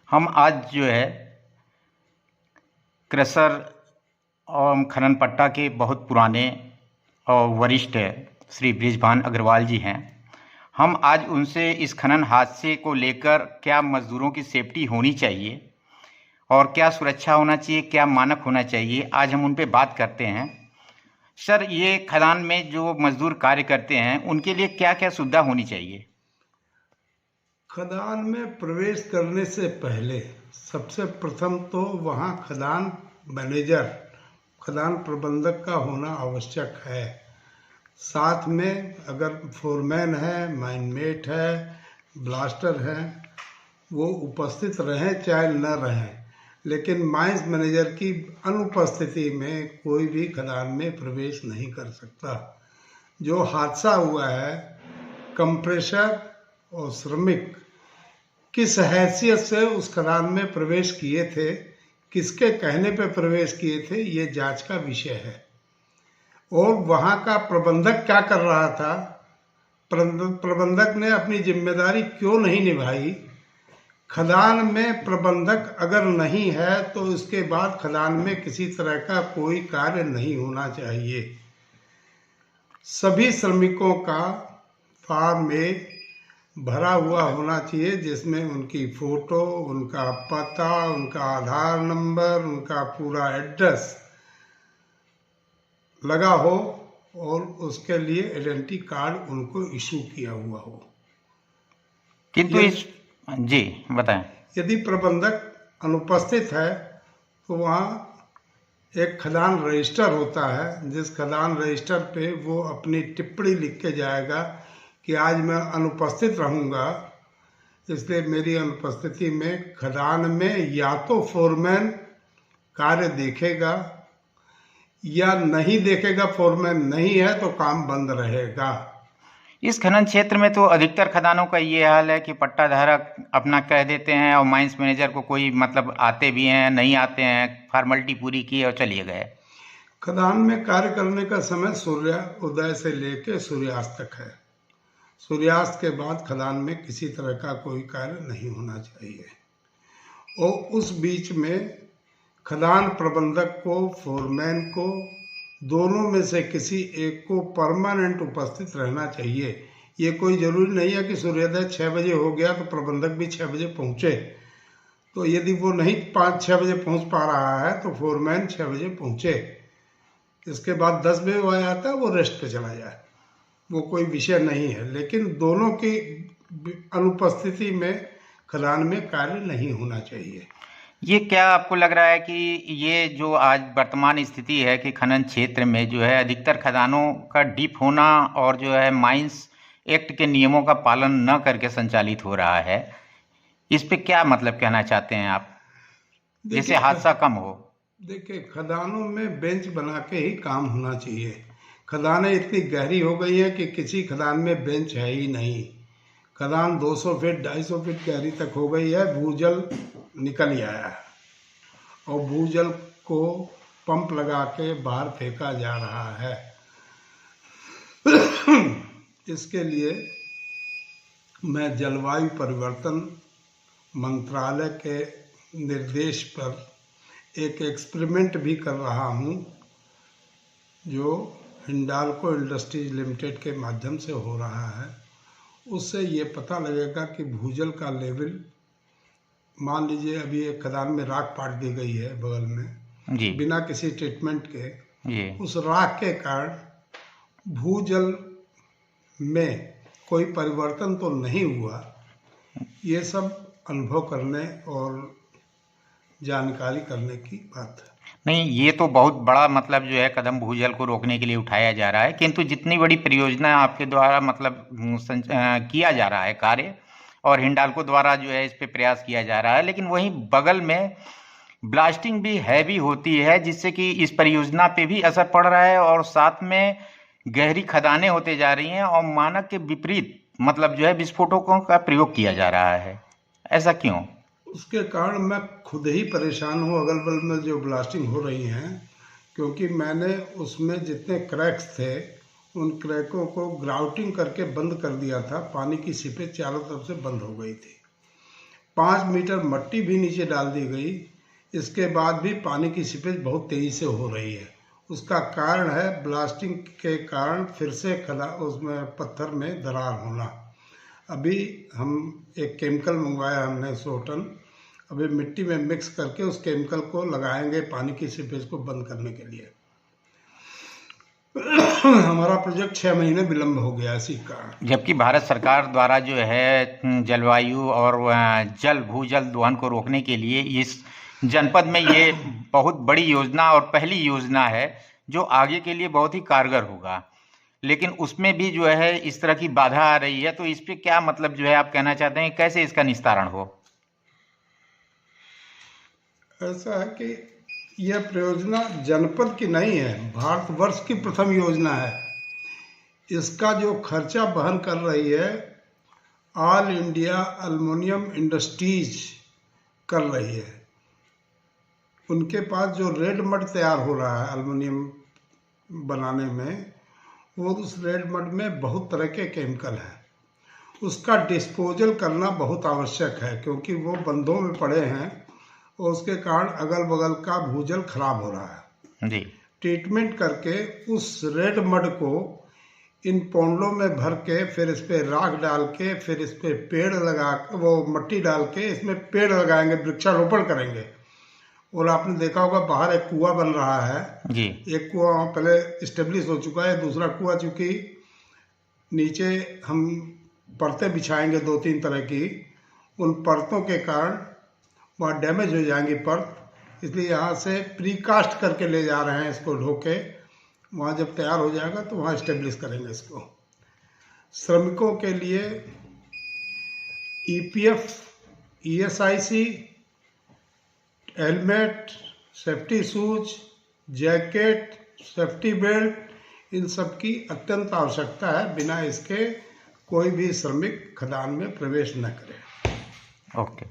हम आज जो है क्रशर और खनन पट्टा के बहुत पुराने और वरिष्ठ श्री बृजभान अग्रवाल जी हैं। हम आज उनसे इस खनन हादसे को लेकर क्या मजदूरों की सेफ्टी होनी चाहिए और क्या सुरक्षा होना चाहिए, क्या मानक होना चाहिए, आज हम उन पे बात करते हैं। सर, ये खदान में जो मजदूर कार्य करते हैं उनके लिए क्या क्या सुविधा होनी चाहिए? खदान में प्रवेश करने से पहले सबसे प्रथम तो वहाँ खदान मैनेजर, खदान प्रबंधक का होना आवश्यक है। साथ में अगर फोरमैन है, माइनमेट है, ब्लास्टर है, वो उपस्थित रहें चाहे न रहें, लेकिन माइंस मैनेजर की अनुपस्थिति में कोई भी खदान में प्रवेश नहीं कर सकता। जो हादसा हुआ है, कंप्रेसर और श्रमिक किस हैसियत से उस खदान में प्रवेश किए थे, किसके कहने पे प्रवेश किए थे, ये जांच का विषय है। और वहाँ का प्रबंधक क्या कर रहा था, प्रबंधक ने अपनी जिम्मेदारी क्यों नहीं निभाई। खदान में प्रबंधक अगर नहीं है तो इसके बाद खदान में किसी तरह का कोई कार्य नहीं होना चाहिए। सभी श्रमिकों का फॉर्म में भरा हुआ होना चाहिए, जिसमें उनकी फोटो, उनका पता, उनका आधार नंबर, उनका पूरा एड्रेस लगा हो और उसके लिए आइडेंटिटी कार्ड उनको इशू किया हुआ हो। किंतु जी बताएं। यदि प्रबंधक अनुपस्थित है तो वहाँ एक खदान रजिस्टर होता है, जिस खदान रजिस्टर पे वो अपनी टिप्पणी लिख के जाएगा कि आज मैं अनुपस्थित रहूँगा, इसलिए मेरी अनुपस्थिति में खदान में या तो फोरमैन कार्य देखेगा या नहीं देखेगा। फोरमैन नहीं है तो काम बंद रहेगा। इस खनन क्षेत्र में तो अधिकतर खदानों का ये हाल है कि पट्टा धारक अपना कह देते हैं और माइंस मैनेजर को कोई मतलब आते भी हैं, नहीं आते हैं, फॉर्मेलिटी पूरी की और चलिए गए। खदान में कार्य करने का समय सूर्योदय से लेकर सूर्यास्त तक है। सूर्यास्त के बाद खदान में किसी तरह का कोई कार्य नहीं होना चाहिए। और उस बीच में खदान प्रबंधक को, फोरमैन को, दोनों में से किसी एक को परमानेंट उपस्थित रहना चाहिए। ये कोई ज़रूरी नहीं है कि सूर्योदय 6 बजे हो गया तो प्रबंधक भी 6 बजे पहुँचे। तो यदि वो नहीं 5-6 बजे पहुँच पा रहा है तो फोरमैन 6 बजे पहुँचे। इसके बाद 10 बजे वो आता है, वो रेस्ट पे चला जाए, वो कोई विषय नहीं है। लेकिन दोनों की अनुपस्थिति में खदान में कार्य नहीं होना चाहिए। ये क्या आपको लग रहा है कि ये जो आज वर्तमान स्थिति है कि खनन क्षेत्र में जो है अधिकतर खदानों का डीप होना और जो है माइंस एक्ट के नियमों का पालन न करके संचालित हो रहा है, इस पे क्या मतलब कहना चाहते हैं आप, जिससे हादसा कम हो? देखिए, खदानों में बेंच बना के ही काम होना चाहिए। खदानें इतनी गहरी हो गई हैं कि किसी खदान में बेंच है ही नहीं। खदान 200 फीट 250 फीट गहरी तक हो गई है, भूजल निकल ही आया है और भूजल को पंप लगा के बाहर फेंका जा रहा है। इसके लिए मैं जलवायु परिवर्तन मंत्रालय के निर्देश पर एक एक्सपेरिमेंट भी कर रहा हूँ, जो हिंडाल्को इंडस्ट्रीज लिमिटेड के माध्यम से हो रहा है। उससे ये पता लगेगा कि भूजल का लेवल, मान लीजिए अभी एक खदान में राख पाट दी गई है बगल में जी, बिना किसी ट्रीटमेंट के जी। उस राख के कारण भूजल में कोई परिवर्तन तो नहीं हुआ। ये सब अनुभव करने और जानकारी करने की बात है। नहीं, ये तो बहुत बड़ा मतलब जो है कदम भूजल को रोकने के लिए उठाया जा रहा है, किंतु जितनी बड़ी परियोजना आपके द्वारा मतलब किया जा रहा है कार्य, और हिंडाल्को द्वारा जो है इस पे प्रयास किया जा रहा है, लेकिन वहीं बगल में ब्लास्टिंग भी हैवी होती है, जिससे कि इस परियोजना पे भी असर पड़ रहा है और साथ में गहरी खदानें होते जा रही हैं और मानक के विपरीत मतलब जो है विस्फोटकों का प्रयोग किया जा रहा है। ऐसा क्यों? उसके कारण मैं खुद ही परेशान हूँ, अगल बगल में जो ब्लास्टिंग हो रही हैं, क्योंकि मैंने उसमें जितने क्रैक्स थे उन क्रैकों को ग्राउटिंग करके बंद कर दिया था। पानी की सिपेज चारों तरफ से बंद हो गई थी 5 मीटर मट्टी भी नीचे डाल दी गई, इसके बाद भी पानी की सीपेज बहुत तेज़ी से हो रही है। उसका कारण है ब्लास्टिंग के कारण फिर से उसमें पत्थर में दरार होना। अभी हम एक केमिकल मंगवाया हमने 100 टन, अभी मिट्टी में मिक्स करके उस केमिकल को लगाएंगे पानी की सीपेज को बंद करने के लिए। हमारा प्रोजेक्ट 6 महीने विलम्ब हो गया इसी कारण। जबकि भारत सरकार द्वारा जो है जलवायु और जल भूजल दोहन को रोकने के लिए इस जनपद में ये बहुत बड़ी योजना और पहली योजना है जो आगे के लिए बहुत ही कारगर होगा, लेकिन उसमें भी जो है इस तरह की बाधा आ रही है। तो इस पे क्या मतलब जो है आप कहना चाहते हैं, कैसे इसका निस्तारण हो? ऐसा है कि यह परियोजना जनपद की नहीं है, भारतवर्ष की प्रथम योजना है। इसका जो खर्चा वहन कर रही है ऑल इंडिया एल्युमिनियम इंडस्ट्रीज कर रही है। उनके पास जो रेड मड तैयार हो रहा है एल्युमिनियम बनाने में, वो उस रेड मड में बहुत तरह के केमिकल हैं। उसका डिस्पोजल करना बहुत आवश्यक है क्योंकि वो बंधों में पड़े हैं और उसके कारण अगल बगल का भूजल खराब हो रहा है जी। ट्रीटमेंट करके उस रेड मड को इन पौंडों में भर के फिर इस पे राख डाल के फिर इस पे पेड़ लगा, वो मट्टी डाल के इसमें पेड़ लगाएंगे, वृक्षारोपण करेंगे। और आपने देखा होगा बाहर एक कुआं बन रहा है जी। एक कुआं पहले इस्टेब्लिश हो चुका है, दूसरा कुआं चूँकि नीचे हम परतें बिछाएंगे 2-3 तरह की, उन परतों के कारण वहाँ डैमेज हो जाएंगी परत, इसलिए यहाँ से प्रीकास्ट करके ले जा रहे हैं इसको ढोके। वहाँ जब तैयार हो जाएगा तो वहाँ इस्टेब्लिश करेंगे इसको। श्रमिकों के लिए EPF, ESIC, helmet, safety shoes, jacket, safety belt, इन सब की अत्यंत आवश्यकता है। बिना इसके कोई भी श्रमिक खदान में प्रवेश न करे। ओके।